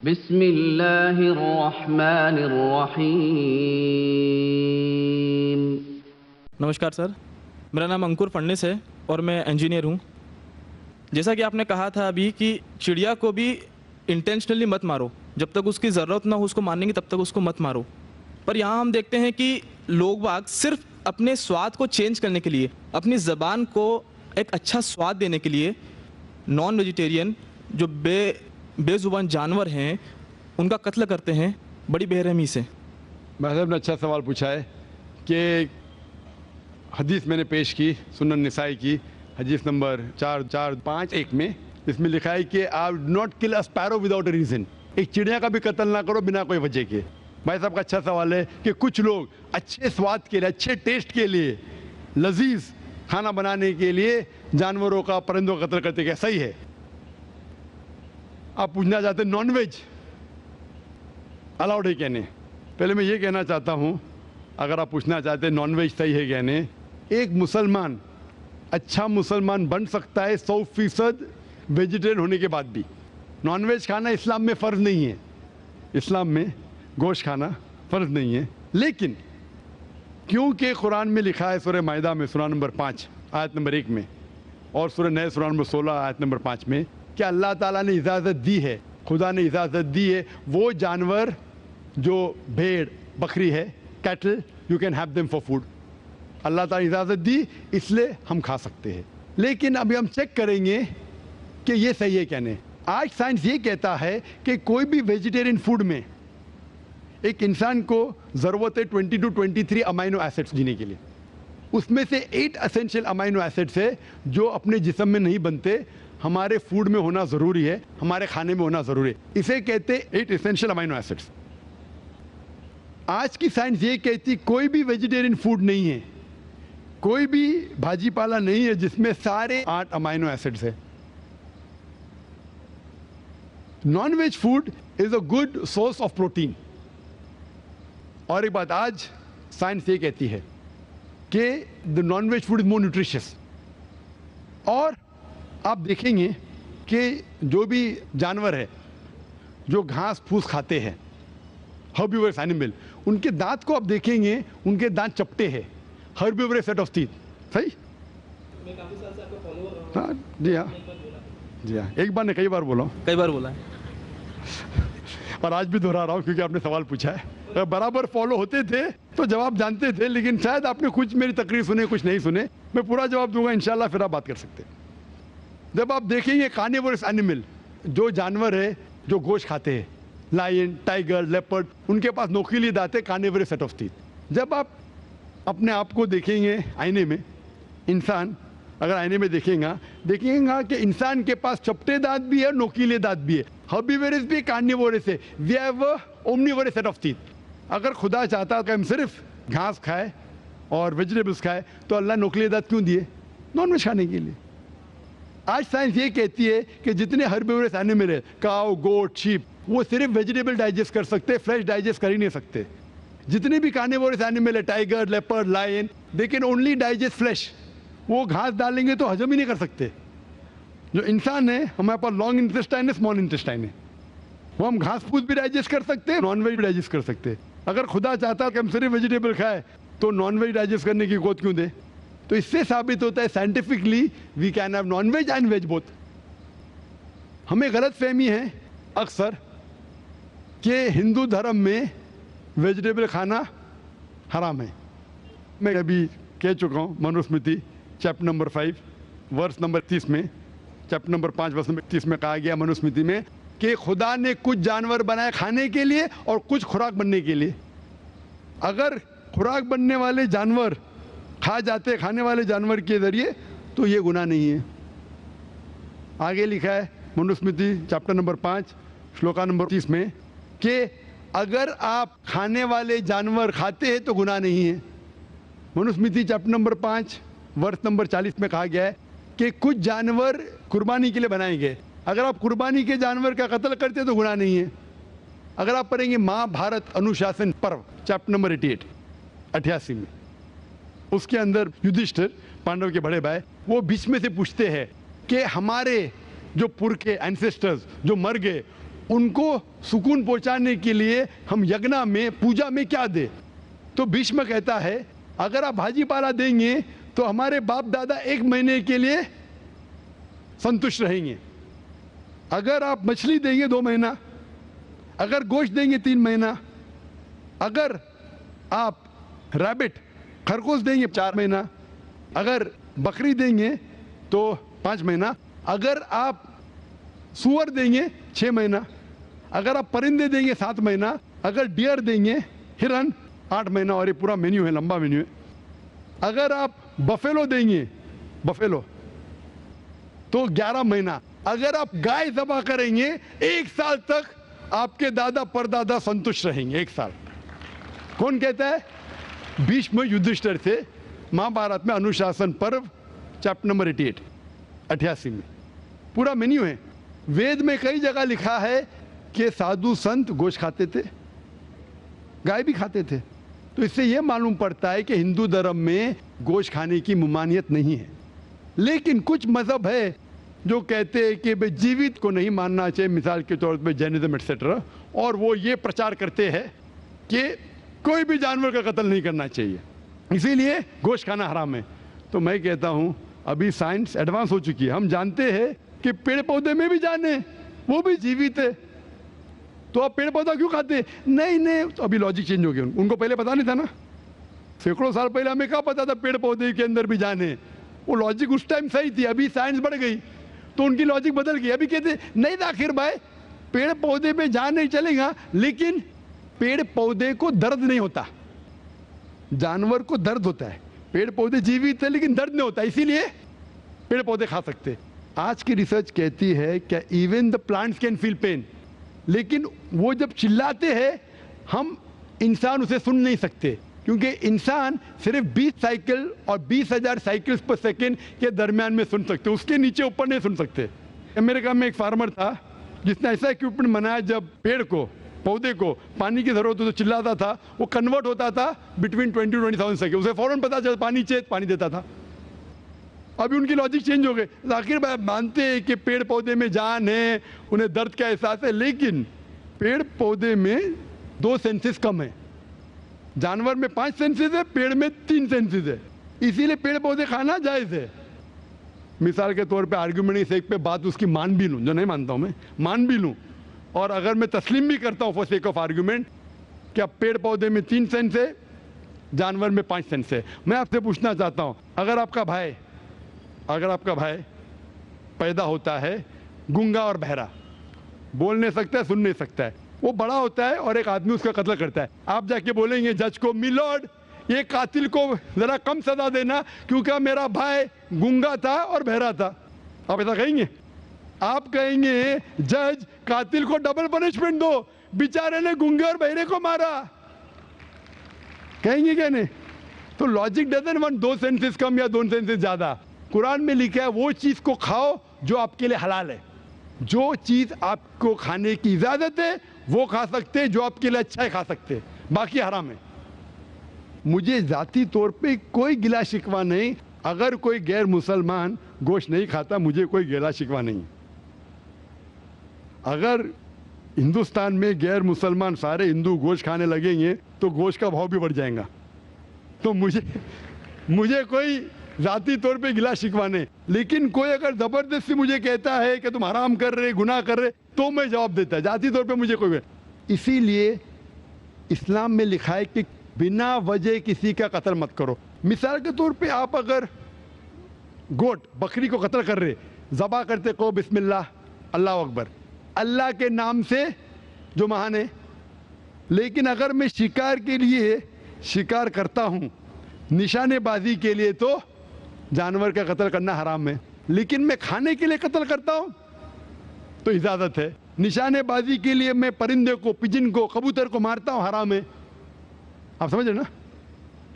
बिस्मिल्लाहिर्रहमानिर्रहीम। नमस्कार सर, मेरा नाम अंकुर फडणीस है और मैं इंजीनियर हूँ। जैसा कि आपने कहा था अभी कि चिड़िया को भी इंटेंशनली मत मारो, जब तक उसकी ज़रूरत ना हो उसको मारने की तब तक उसको मत मारो। पर यहाँ हम देखते हैं कि लोग बाग सिर्फ अपने स्वाद को चेंज करने के लिए, अपनी ज़बान को एक अच्छा स्वाद देने के लिए नॉन वेजिटेरियन जो बेज़ुबान जानवर हैं उनका कत्ल करते हैं बड़ी बेरहमी से। भाई साहब ने अच्छा सवाल पूछा है कि हदीस मैंने पेश की सुनन निसाई की हदीस नंबर 4451 में, इसमें लिखा है कि आप not kill a sparrow without a reason. एक चिड़िया का भी कत्ल ना करो बिना कोई वजह के। भाई साहब का अच्छा सवाल है कि कुछ लोग अच्छे स्वाद के लिए, अच्छे टेस्ट के लिए, लजीज खाना बनाने के लिए जानवरों का, परिंदों का कत्ल करते, क्या सही है? आप पूछना चाहते हैं नॉन वेज अलाउड है क्या नहीं? पहले मैं ये कहना चाहता हूँ, अगर आप पूछना चाहते हैं नॉन वेज सही है क्या नहीं, एक मुसलमान अच्छा मुसलमान बन सकता है 100% वेजिटेरियन होने के बाद भी। नॉन वेज खाना इस्लाम में फ़र्ज़ नहीं है, इस्लाम में गोश्त खाना फ़र्ज़ नहीं है। लेकिन क्योंकि कुरान में लिखा है सूरह माइदा में सूरह नंबर 5 आयत नंबर 1 में और सूरह नए सूरह नंबर 16 आयत नंबर 5 में कि अल्लाह ताला ने इजाज़त दी है, खुदा ने इजाज़त दी है, वो जानवर जो भेड़ बकरी है, cattle, you can have them for food. अल्लाह ताला इजाज़त दी इसलिए हम खा सकते हैं। लेकिन अभी हम चेक करेंगे कि ये सही है क्या नहीं। आज साइंस ये कहता है कि कोई भी वेजिटेरियन फूड में एक इंसान को ज़रूरत है 20 to 23 अमाइनो एसिड्स जीने के लिए। उसमें से 8 एसेंशियल अमाइनो एसिड्स है जो अपने जिस्म में नहीं बनते, हमारे फूड में होना ज़रूरी है, हमारे खाने में होना ज़रूरी है। इसे कहते 8 एसेंशियल अमाइनो एसिड्स। आज की साइंस ये कहती कोई भी वेजिटेरियन फूड नहीं है, कोई भी भाजी पाला नहीं है जिसमें सारे 8 अमाइनो एसिड्स है। Non veg food is a good source of protein. और एक बात आज साइंस ये कहती है कि the non veg food is more nutritious. और आप देखेंगे कि जो भी जानवर है जो घास फूस खाते हैं, हर्बिवरस एनिमल, उनके दांत को आप देखेंगे, उनके दांत चपटे हैं, हर्बिवरस सेट ऑफ टीथ। सही? मैं काफ़ी साल से आपको फॉलो कर रहा हूँ। हाँ जी हाँ जी हाँ, एक बार ने कई बार बोला हूँ, कई बार बोला है और आज भी दोहरा रहा हूँ क्योंकि आपने सवाल पूछा है। अगर बराबर फॉलो होते थे तो जवाब जानते थे, लेकिन शायद आपने कुछ मेरी तकरीर सुने, कुछ नहीं सुने। मैं पूरा जवाब दूंगा इंशाल्लाह, फिर आप बात कर सकते हैं। जब आप देखेंगे कार्निवोरस एनिमल, जो जानवर है जो गोश्त खाते हैं, लायन, टाइगर, लेपर्ड, उनके पास नोकीली दांत है, कार्निवोरस सेट ऑफ टीथ। जब आप अपने आप को देखेंगे आईने में, इंसान अगर आईने में देखेगा कि इंसान के पास चपटे दांत भी है, नोकीले दांत भी है, हर्बिवोरस भी, कार्निवोरस है। We have omnivorous set of teeth. अगर खुदा चाहता कि हम सिर्फ घास खाए और वेजिटेबल्स खाए तो अल्लाह नोकीले दांत क्यों दिए? नॉन वेज खाने के लिए। आज साइंस ये कहती है कि जितने हर्बिवोरस एनिमल है, काऊ, गोट, शीप, वो सिर्फ वेजिटेबल डाइजेस्ट कर सकते, फ्लैश डाइजेस्ट कर ही नहीं सकते। जितने भी कार्निवोरस एनिमल है, tiger, leopard, lion, they can only digest flesh. वो घास डालेंगे तो हजम ही नहीं कर सकते। जो इंसान है, हमारे पास लॉन्ग इंटेस्टाइन है, स्मॉल इंटेस्टाइन है, वो हम घास फूस भी डाइजेस्ट कर सकते हैं, नॉन वेज भी डाइजेस्ट कर सकते हैं। अगर खुदा चाहता कि हम सिर्फ वेजिटेबल खाए तो नॉन वेज डाइजेस्ट करने की गोद क्यों दे? तो इससे साबित होता है scientifically we can have non veg and veg both. हमें गलत फहमी है अक्सर कि हिंदू धर्म में वेजिटेबल खाना हराम है। मैं अभी कह चुका हूँ, Manusmriti chapter number 5 verse number 30 में, चैप्टर नंबर 5 वर्स नंबर 30 में कहा गया मनुस्मृति में कि खुदा ने कुछ जानवर बनाए खाने के लिए और कुछ खुराक बनने के लिए। अगर खुराक बनने वाले जानवर खा जाते खाने वाले जानवर के जरिए तो ये गुनाह नहीं है। आगे लिखा है Manusmriti chapter number 5 shloka number 30 में कि अगर आप खाने वाले जानवर खाते हैं तो गुनाह नहीं है। मनुस्मृति चैप्टर नंबर 5 वर्ष नंबर 40 में कहा गया है कि कुछ जानवर कुर्बानी के लिए बनाए गए, अगर आप कुर्बानी के जानवर का कत्ल करते तो गुनाह नहीं है। अगर आप पढ़ेंगे महाभारत अनुशासन पर्व चैप्टर नंबर 88 में, उसके अंदर युधिष्ठिर, पांडव के बड़े भाई, वो बीच में से पूछते हैं कि हमारे जो पुरखे एंसेस्टर्स जो मर गए उनको सुकून पहुंचाने के लिए हम यज्ञ में, पूजा में क्या दे? तो भीष्म कहता है अगर आप भाजी पाला देंगे तो हमारे बाप दादा 1 महीने के लिए संतुष्ट रहेंगे। अगर आप मछली देंगे 2 महीना, अगर गोश्त देंगे 3 महीना, अगर आप रैबिट खरगोश देंगे 4 महीना, अगर बकरी देंगे तो 5 महीना, अगर आप सुअर देंगे 6 महीना, अगर आप परिंदे देंगे 7 महीना, अगर डियर देंगे, हिरन 8 महीना। और ये पूरा मेन्यू है, लंबा मेन्यू है। अगर आप बफेलो देंगे, बफेलो तो 11 महीना। अगर आप गाय ज़बह करेंगे 1 साल तक आपके दादा परदादा संतुष्ट रहेंगे। 1 साल। कौन कहता है? भीष्म युधिष्ठिर से, महाभारत में अनुशासन पर्व चैप्टर नंबर 88 में पूरा मेन्यू है। वेद में कई जगह लिखा है कि साधु संत गोश्त खाते थे, गाय भी खाते थे। तो इससे यह मालूम पड़ता है कि हिंदू धर्म में गोश्त खाने की ममानियत नहीं है। लेकिन कुछ मजहब है जो कहते हैं कि भाई जीवित को नहीं मानना चाहिए, मिसाल के तौर पर जैनिज्म एटसेट्रा, और वो ये प्रचार करते हैं कि कोई भी जानवर का कत्ल नहीं करना चाहिए, इसीलिए गोश्त खाना हराम है। तो मैं कहता हूं अभी साइंस एडवांस हो चुकी है, हम जानते हैं कि पेड़ पौधे में भी जान है, वो भी जीवित है। तो आप पेड़ पौधा क्यों खाते? नहीं, तो अभी लॉजिक चेंज हो गया। उनको पहले पता नहीं था ना, सैकड़ों साल पहले हमें क्या पता था पेड़ पौधे के अंदर भी जान है? वो लॉजिक उस टाइम सही थी, अभी साइंस बढ़ गई तो उनकी लॉजिक बदल गई। अभी कहते नहीं था आखिर भाई, पेड़ पौधे में जान नहीं चलेगा, लेकिन पेड़ पौधे को दर्द नहीं होता, जानवर को दर्द होता है। पेड़ पौधे जीवित है लेकिन दर्द नहीं होता, इसीलिए पेड़ पौधे खा सकते। आज की रिसर्च कहती है कि even the plants can feel pain, लेकिन वो जब चिल्लाते हैं हम इंसान उसे सुन नहीं सकते, क्योंकि इंसान सिर्फ 20 साइकिल और 20,000 साइकिल्स पर सेकेंड के दरमियान में सुन सकते, उसके नीचे ऊपर नहीं सुन सकते। अमेरिका में एक फार्मर था जिसने ऐसा इक्विपमेंट बनाया, जब पेड़ को, पौधे को पानी की जरूरत हो तो चिल्लाता था, वो कन्वर्ट होता था बिटवीन 20 to 20,000 सेकेंड, उसे फौरन पता चला पानी चाहिए, पानी देता था। अभी उनकी लॉजिक चेंज हो गई। आखिर भाई मानते हैं कि पेड़ पौधे में जान है, उन्हें दर्द का एहसास है, लेकिन पेड़ पौधे में 2 सेंसेस कम है। जानवर में 5 सेंसेस है, पेड़ में 3 सेंसेस है, इसीलिए पेड़ पौधे खाना जायज है। मिसाल के तौर पे आर्ग्यूमेंट की सेक पे बात उसकी मान भी लूं, जो नहीं मानता हूं मैं, मान भी लूं, और अगर मैं तस्लीम भी करता हूं फॉर सेक ऑफ आर्ग्यूमेंट कि अब पेड़ पौधे में 3 सेंस है, जानवर में 5 सेंस है, मैं आपसे पूछना चाहता हूं, अगर आपका भाई पैदा होता है गूंगा और बहरा, बोल नहीं सकता है, सुन नहीं सकता है, वो बड़ा होता है और एक आदमी उसका कत्ल करता है, आप जाके बोलेंगे जज को, मिलॉर्ड ये कातिल को जरा कम सजा देना क्योंकि मेरा भाई गूंगा था और बहरा था? आप ऐसा कहेंगे? आप कहेंगे जज कातिल को डबल पनिशमेंट दो, बेचारे ने गूंगे और बहरे को मारा, कहेंगे क्या नहीं? तो लॉजिक डजंट वांट 2 सेंसेस कम या 2 सेंसेस ज्यादा। कुरान में लिखा है वो चीज को खाओ जो आपके लिए हलाल है, जो चीज आपको खाने की इजाजत है वो खा सकते हैं, जो आपके लिए अच्छा है खा सकते हैं, बाकी हराम है। मुझे जाती तौर पे कोई गिला शिकवा नहीं, अगर कोई गैर मुसलमान गोश्त नहीं खाता मुझे कोई गिला शिकवा नहीं। अगर हिंदुस्तान में गैर मुसलमान सारे हिंदू गोश्त खाने लगेंगे तो गोश्त का भाव भी बढ़ जाएगा। तो मुझे कोई जाती तौर पे गिला शिकवा नहीं, लेकिन कोई अगर जबरदस्ती मुझे कहता है कि तुम हराम कर रहे, गुनाह कर रहे, तो मैं जवाब देता है। जाती तौर पे मुझे कोई, इसीलिए इस्लाम में लिखा है कि बिना वजह किसी का कत्ल मत करो। मिसाल के तौर पे आप अगर गोट बकरी को कत्ल कर रहे, ज़बा करते को बिस्मिल्लाह अल्लाह अकबर, अल्लाह के नाम से जो महान है। लेकिन अगर मैं शिकार के लिए शिकार करता हूँ, निशानेबाजी के लिए, तो जानवर का कत्ल करना हराम है। लेकिन मैं खाने के लिए कत्ल करता हूँ तो इजाज़त है। निशानेबाजी के लिए मैं परिंदे को, पिजन को, कबूतर को मारता हूँ, हराम है। आप समझ रहे ना?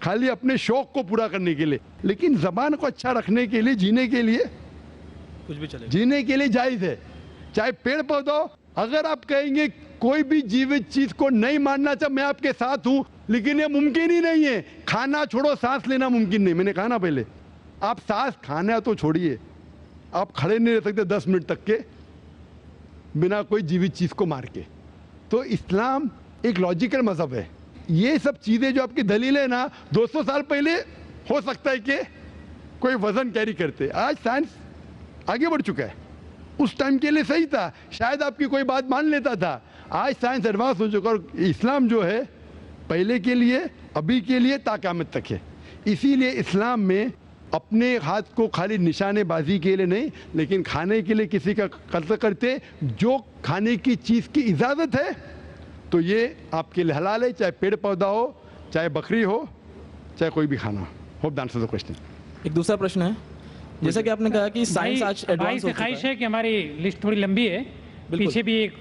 खाली अपने शौक को पूरा करने के लिए, लेकिन जबान को अच्छा रखने के लिए, जीने के लिए कुछ भी चलेगा, जीने के लिए जायज है। चाहे पेड़ पौधा, अगर आप कहेंगे कोई भी जीवित चीज को नहीं मानना चाहिए, मैं आपके साथ हूं, लेकिन ये मुमकिन ही नहीं है। खाना छोड़ो, सांस लेना मुमकिन नहीं। मैंने कहा ना पहले, आप सांस खाना तो छोड़िए, आप खड़े नहीं रह सकते 10 मिनट तक के, बिना कोई जीवित चीज़ को मार के। तो इस्लाम एक लॉजिकल मज़हब है। ये सब चीज़ें जो आपकी दलील है ना, 200 साल पहले हो सकता है कि कोई वजन कैरी करते, आज साइंस आगे बढ़ चुका है। उस टाइम के लिए सही था, शायद आपकी कोई बात मान लेता था। आज साइंस एडवांस हो चुका और इस्लाम जो है पहले के लिए, अभी के लिए, ता क़यामत तक है। इसीलिए इस्लाम में अपने हाथ को खाली निशानेबाजी के लिए नहीं, लेकिन खाने के लिए किसी का कत्ल करते, जो खाने की चीज़ की इजाज़त है तो ये आपके लिए हलाल है, चाहे पेड़ पौधा हो, चाहे बकरी हो, चाहे कोई भी खाना हो। Hope the answer the question. एक दूसरा प्रश्न है, जैसा कि आपने कहा कि साइंस आज भाई एडवांस से हो चुका ख्वाहिश है। है कि हमारी लिस्ट थोड़ी लंबी है, पीछे भी एक